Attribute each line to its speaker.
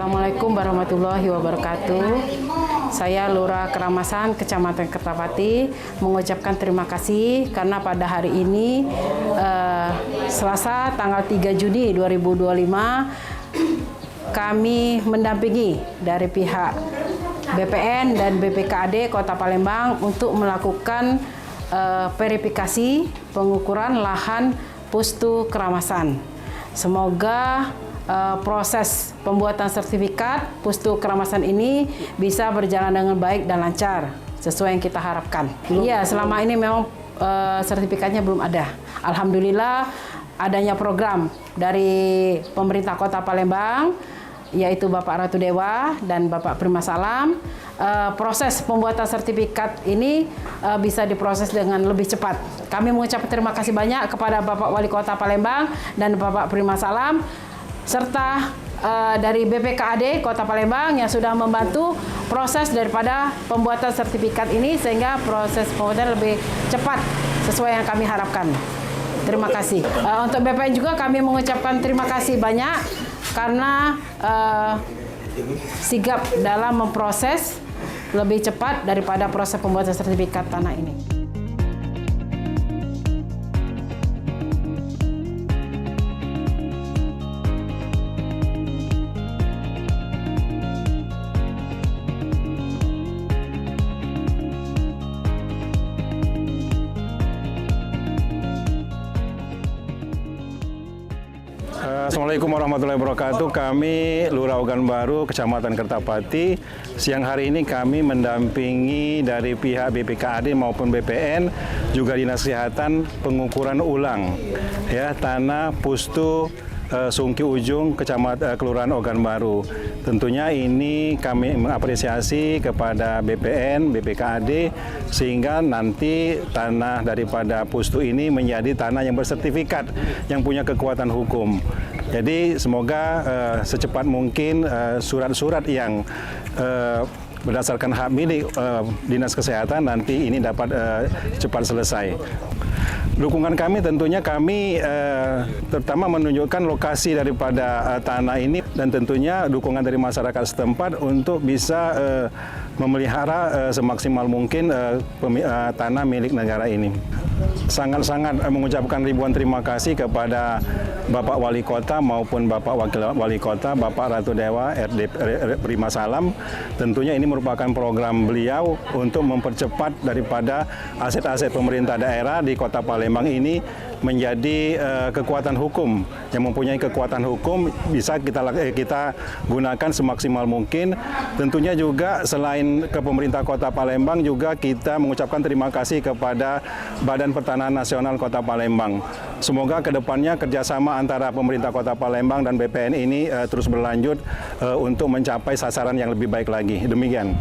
Speaker 1: Assalamualaikum warahmatullahi wabarakatuh. Saya Lurah Keramasan, Kecamatan Kertapati, mengucapkan terima kasih karena pada hari ini, Selasa tanggal 3 Juni 2025, kami mendampingi dari pihak BPN dan BPKAD Kota Palembang untuk melakukan verifikasi pengukuran lahan Pustu Keramasan. Semoga proses pembuatan sertifikat Pustu Keramasan ini bisa berjalan dengan baik dan lancar sesuai yang kita harapkan. Iya, selama ini memang sertifikatnya belum ada. Alhamdulillah adanya program dari pemerintah Kota Palembang, yaitu Bapak Ratu Dewa dan Bapak Prima Salam. Proses pembuatan sertifikat ini bisa diproses dengan lebih cepat. Kami mengucapkan terima kasih banyak kepada Bapak Wali Kota Palembang dan Bapak Prima Salam, serta dari BPKAD Kota Palembang yang sudah membantu proses daripada pembuatan sertifikat ini sehingga proses pembuatan lebih cepat sesuai yang kami harapkan. Terima kasih. Untuk BPN juga kami mengucapkan terima kasih banyak karena sigap dalam memproses lebih cepat daripada proses pembuatan sertifikat tanah ini.
Speaker 2: Assalamualaikum warahmatullahi wabarakatuh. Kami Lurah Ogan Baru, Kecamatan Kertapati. Siang hari ini kami mendampingi dari pihak BPKAD maupun BPN, juga Dinas Kesehatan, pengukuran ulang ya tanah Pustu Sungki Ujung, Kelurahan Ogan Baru. Tentunya ini kami mengapresiasi kepada BPN, BPKAD, sehingga nanti tanah daripada Pustu ini menjadi tanah yang bersertifikat, yang punya kekuatan hukum. Jadi semoga secepat mungkin surat-surat yang berdasarkan hak milik Dinas Kesehatan nanti ini dapat cepat selesai. Dukungan kami tentunya kami terutama menunjukkan lokasi daripada tanah ini dan tentunya dukungan dari masyarakat setempat untuk bisa memelihara semaksimal mungkin tanah milik negara ini. Sangat-sangat mengucapkan ribuan terima kasih kepada Bapak Wali Kota maupun Bapak Wakil Wali Kota, Bapak Ratu Dewa, RD Prima Salam. Tentunya ini merupakan program beliau untuk mempercepat daripada aset-aset pemerintah daerah di Kota Palembang ini menjadi kekuatan hukum. Yang mempunyai kekuatan hukum bisa kita gunakan semaksimal mungkin. Tentunya juga selain ke pemerintah Kota Palembang juga kita mengucapkan terima kasih kepada Badan Pertanahan Nasional Kota Palembang. Semoga kedepannya kerjasama antara pemerintah Kota Palembang dan BPN ini terus berlanjut untuk mencapai sasaran yang lebih baik lagi. Demikian.